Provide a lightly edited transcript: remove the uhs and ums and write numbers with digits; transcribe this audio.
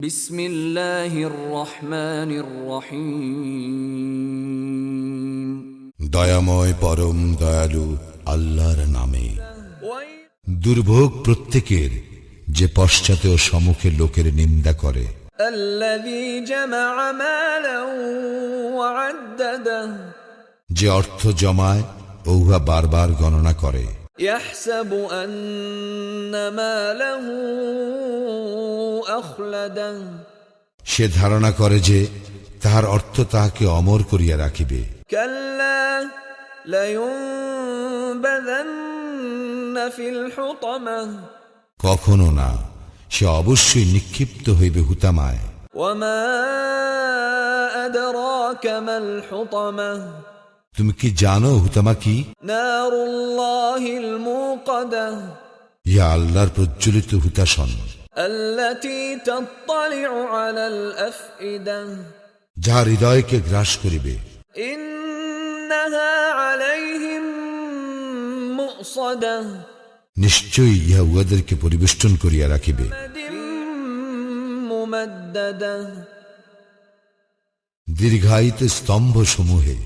বিসমিল্লাহির রহমানির রহিম। দয়াময় পরম দয়ালু আল্লাহর নামে। দুর্ভোগ প্রত্যেকের যে পশ্চাতে ও সম্মুখে লোকের নিন্দা করে। আল্লাযী জামা'a মালান ওয়া আদ্দাদাহু, যে অর্থ জমায় ও উহা বারবার গণনা করে। ইয়াহসাবু আন্না মালাহু আখলাদাহু, সে ধারণা করে যে তাহার অর্থ তাহাকে অমর করিয়া রাখিবে। কাল্লা লায়ুনবাযান্না ফিল হুতামাহ, কখনো না, সে অবশ্যই নিক্ষিপ্ত হইবে হুতামায়। ওয়া মা আদরাকা মাল হুতামাহ, তুমি কি জানো হুতামা কি? নারুল্লাহিল মুকাদাহ, ইয়া আল্লাহর প্রজ্বলিত হুতাশন। আল্লাতী তাত্তালি'উ আলাল আফইদাহ, যাহা হৃদয়কে গ্রাস করিবে। ইন্নাহা আলাইহিম মুসাদাহ, নিশ্চয়ই ইহা উহাদেরকে পরিবেষ্টন করিয়া রাখিবে। মুমাদ্দাদাহ, দীর্ঘায়িত স্তম্ভ সমূহে।